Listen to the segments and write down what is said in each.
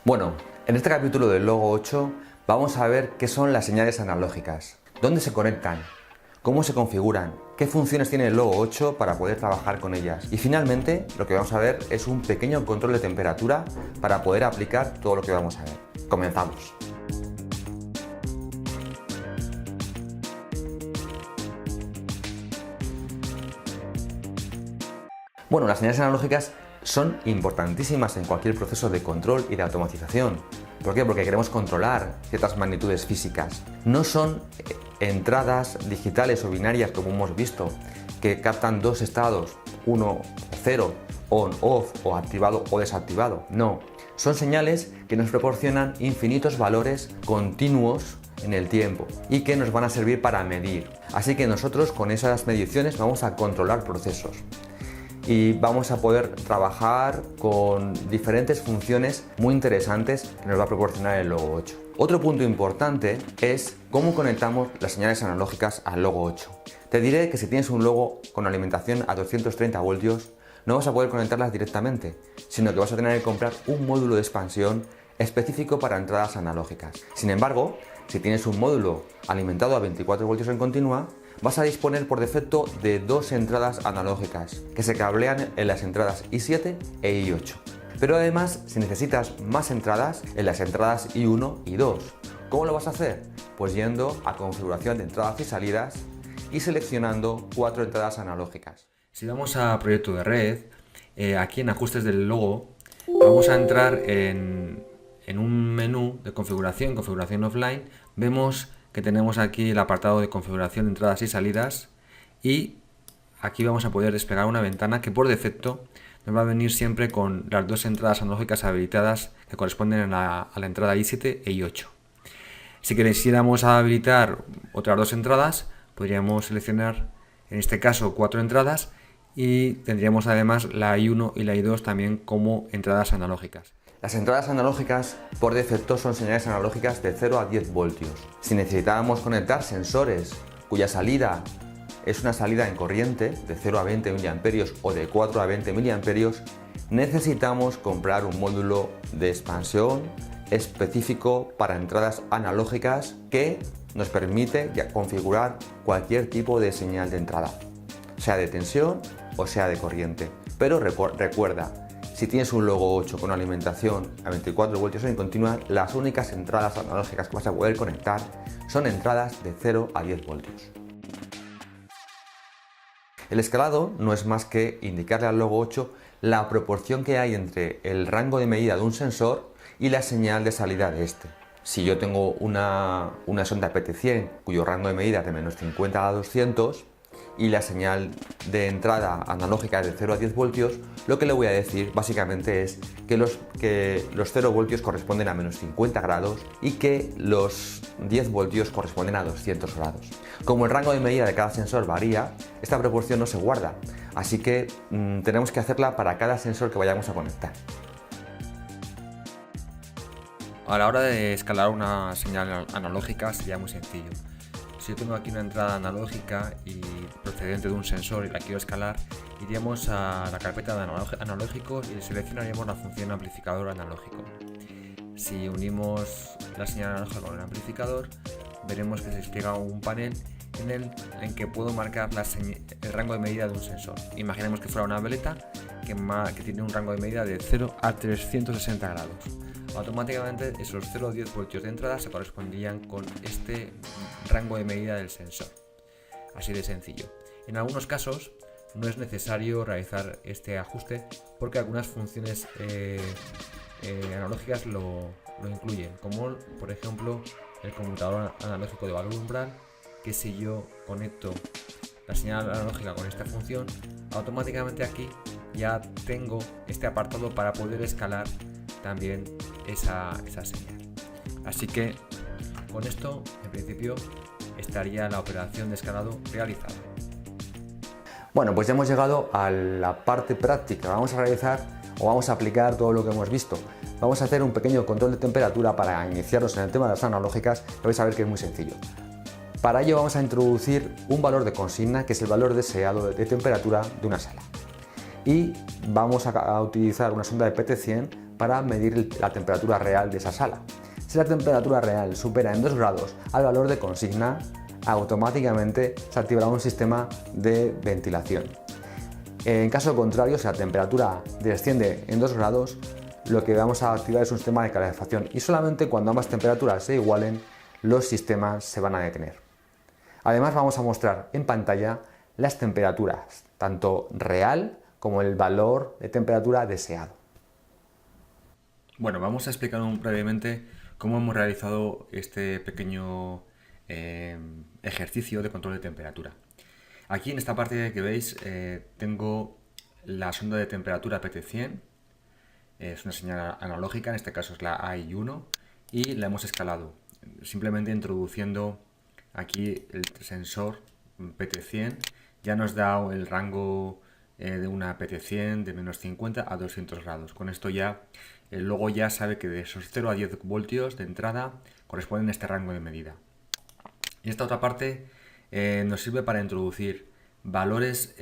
Bueno, en este capítulo del Logo 8 vamos a ver qué son las señales analógicas, dónde se conectan, cómo se configuran, qué funciones tiene el Logo 8 para poder trabajar con ellas. Y finalmente lo que vamos a ver es un pequeño control de temperatura para poder aplicar todo lo que vamos a ver. Comenzamos. Bueno, las señales analógicas son importantísimas en cualquier proceso de control y de automatización. ¿Por qué? Porque queremos controlar ciertas magnitudes físicas. No son entradas digitales o binarias como hemos visto, que captan dos estados, uno, cero, on, off, o activado o desactivado. No, son señales que nos proporcionan infinitos valores continuos en el tiempo y que nos van a servir para medir. Así que nosotros con esas mediciones vamos a controlar procesos. Y vamos a poder trabajar con diferentes funciones muy interesantes que nos va a proporcionar el Logo 8. Otro punto importante es cómo conectamos las señales analógicas al Logo 8. Te diré que si tienes un logo con alimentación a 230 voltios, no vas a poder conectarlas directamente, sino que vas a tener que comprar un módulo de expansión específico para entradas analógicas. Sin embargo, si tienes un módulo alimentado a 24 voltios en continua, vas a disponer por defecto de dos entradas analógicas que se cablean en las entradas I7 e I8. Pero además, si necesitas más entradas, en las entradas I1 y 2. ¿Cómo lo vas a hacer? Pues yendo a configuración de entradas y salidas y seleccionando 4 entradas analógicas. Si vamos a proyecto de red, aquí en ajustes del logo, vamos a entrar en un menú de configuración offline. Vemos que tenemos aquí el apartado de configuración de entradas y salidas, y aquí vamos a poder desplegar una ventana que por defecto nos va a venir siempre con las dos entradas analógicas habilitadas que corresponden a la entrada I7 e I8. Si quisiéramos habilitar otras dos entradas, podríamos seleccionar en este caso 4 entradas y tendríamos además la I1 y la I2 también como entradas analógicas. Las entradas analógicas por defecto son señales analógicas de 0 a 10 voltios. Si necesitáramos conectar sensores cuya salida es una salida en corriente de 0 a 20 mA o de 4 a 20 mA, necesitamos comprar un módulo de expansión específico para entradas analógicas que nos permite configurar cualquier tipo de señal de entrada, sea de tensión o sea de corriente. Pero recuerda, si tienes un Logo 8 con alimentación a 24 voltios en continua, las únicas entradas analógicas que vas a poder conectar son entradas de 0 a 10 voltios. El escalado no es más que indicarle al Logo 8 la proporción que hay entre el rango de medida de un sensor y la señal de salida de este. Si yo tengo una sonda PT100 cuyo rango de medida es de menos 50 a 200 y la señal de entrada analógica es de 0 a 10 voltios, lo que le voy a decir básicamente es que los 0 voltios corresponden a menos 50 grados y que los 10 voltios corresponden a 200 grados. Como el rango de medida de cada sensor varía, esta proporción no se guarda, así que tenemos que hacerla para cada sensor que vayamos a conectar. A la hora de escalar una señal analógica sería muy sencillo. Si yo tengo aquí una entrada analógica y procedente de un sensor y la quiero escalar, iríamos a la carpeta de analógicos y seleccionaríamos la función amplificador analógico. Si unimos la señal analógica con el amplificador, veremos que se despliega un panel en que puedo marcar el rango de medida de un sensor. Imaginemos que fuera una veleta que tiene un rango de medida de 0 a 360 grados. Automáticamente esos 0 a 10 voltios de entrada se correspondían con este rango de medida del sensor. Así de sencillo. En algunos casos no es necesario realizar este ajuste porque algunas funciones analógicas lo incluyen, como por ejemplo el conmutador analógico de valor umbral, que si yo conecto la señal analógica con esta función, automáticamente aquí ya tengo este apartado para poder escalar también esa señal. Así que con esto en principio estaría la operación de escalado realizada. Bueno, pues ya hemos llegado a la parte práctica. Vamos a realizar o vamos a aplicar todo lo que hemos visto. Vamos a hacer un pequeño control de temperatura para iniciarnos en el tema de las analógicas y vais a ver que es muy sencillo. Para ello vamos a introducir un valor de consigna que es el valor deseado de temperatura de una sala. Y vamos a utilizar una sonda de PT100 para medir la temperatura real de esa sala. Si la temperatura real supera en 2 grados al valor de consigna, automáticamente se activará un sistema de ventilación. En caso contrario, si la temperatura desciende en 2 grados, lo que vamos a activar es un sistema de calefacción y solamente cuando ambas temperaturas se igualen, los sistemas se van a detener. Además, vamos a mostrar en pantalla las temperaturas, tanto real como el valor de temperatura deseado. Bueno, vamos a explicar brevemente cómo hemos realizado este pequeño ejercicio de control de temperatura. Aquí en esta parte que veis tengo la sonda de temperatura PT100, es una señal analógica, en este caso es la AI1, y la hemos escalado, simplemente introduciendo aquí el sensor PT100, ya nos da el rango de una PT100 de menos 50 a 200 grados. Con esto ya, luego ya sabe que de esos 0 a 10 voltios de entrada corresponden a este rango de medida. Y esta otra parte nos sirve para introducir valores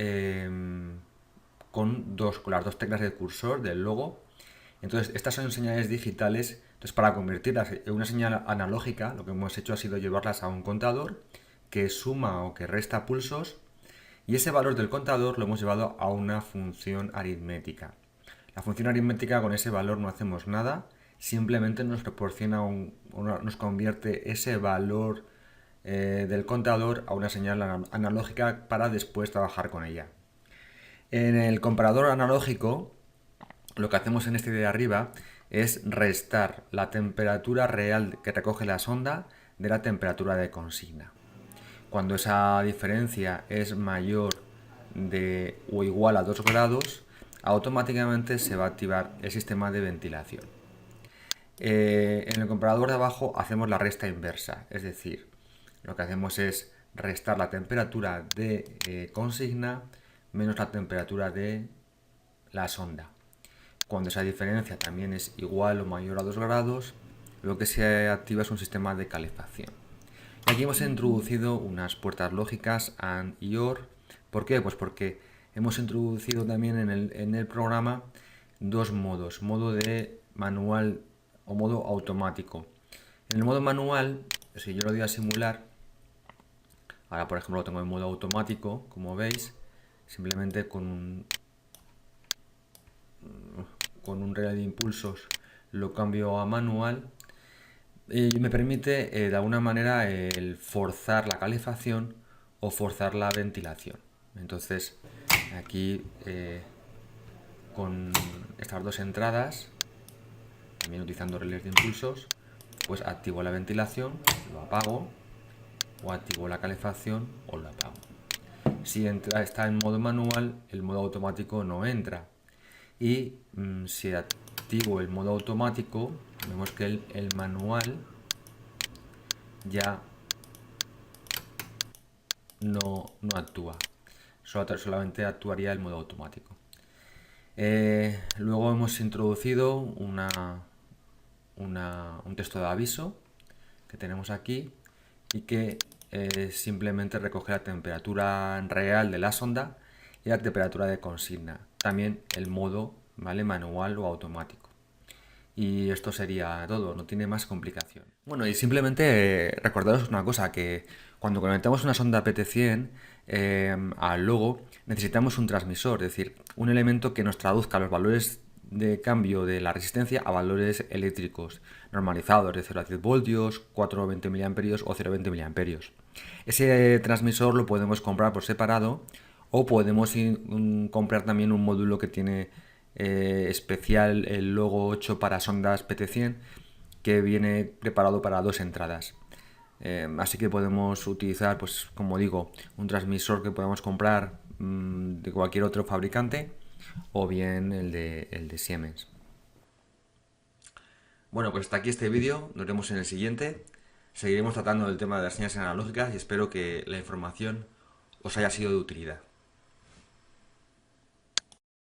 con las dos teclas del cursor del logo. Entonces, estas son señales digitales. Entonces, para convertirlas en una señal analógica, lo que hemos hecho ha sido llevarlas a un contador que suma o que resta pulsos, y ese valor del contador lo hemos llevado a una función aritmética. La función aritmética, con ese valor no hacemos nada, simplemente nos proporciona nos convierte ese valor del contador a una señal analógica para después trabajar con ella. En el comparador analógico, lo que hacemos en este de arriba es restar la temperatura real que recoge la sonda de la temperatura de consigna. Cuando esa diferencia es mayor de o igual a 2 grados, automáticamente se va a activar el sistema de ventilación. En el comparador de abajo hacemos la resta inversa, es decir, lo que hacemos es restar la temperatura de consigna menos la temperatura de la sonda. Cuando esa diferencia también es igual o mayor a 2 grados, lo que se activa es un sistema de calefacción. Y aquí hemos introducido unas puertas lógicas AND y OR. ¿Por qué? Pues porque hemos introducido también en el programa dos modos, modo de manual o modo automático. En el modo manual, si yo lo doy a simular, ahora por ejemplo lo tengo en modo automático, como veis, simplemente con un relé de impulsos lo cambio a manual y me permite de alguna manera el forzar la calefacción o forzar la ventilación. Entonces aquí con estas dos entradas, también utilizando relés de impulsos, pues activo la ventilación, lo apago, o activo la calefacción o lo apago. Si está en modo manual, el modo automático no entra. Y si activo el modo automático, vemos que el manual ya no actúa, solamente actuaría el modo automático. Luego hemos introducido un texto de aviso que tenemos aquí y que simplemente recoge la temperatura real de la sonda y la temperatura de consigna. También el modo, ¿vale?, manual o automático. Y esto sería todo, no tiene más complicación. Bueno, y simplemente recordaros una cosa, que cuando conectamos una sonda PT100 al logo, necesitamos un transmisor, es decir, un elemento que nos traduzca los valores de cambio de la resistencia a valores eléctricos normalizados de 0 a 10 voltios, 420 mA o 0,20 mA. Ese transmisor lo podemos comprar por separado o podemos comprar también un módulo que tiene especial el logo 8 para sondas PT100 que viene preparado para 2 entradas. Así que podemos utilizar, pues como digo, un transmisor que podemos comprar de cualquier otro fabricante o bien el de Siemens. Bueno, pues hasta aquí este vídeo, nos vemos en el siguiente. Seguiremos tratando del tema de las señales analógicas y espero que la información os haya sido de utilidad.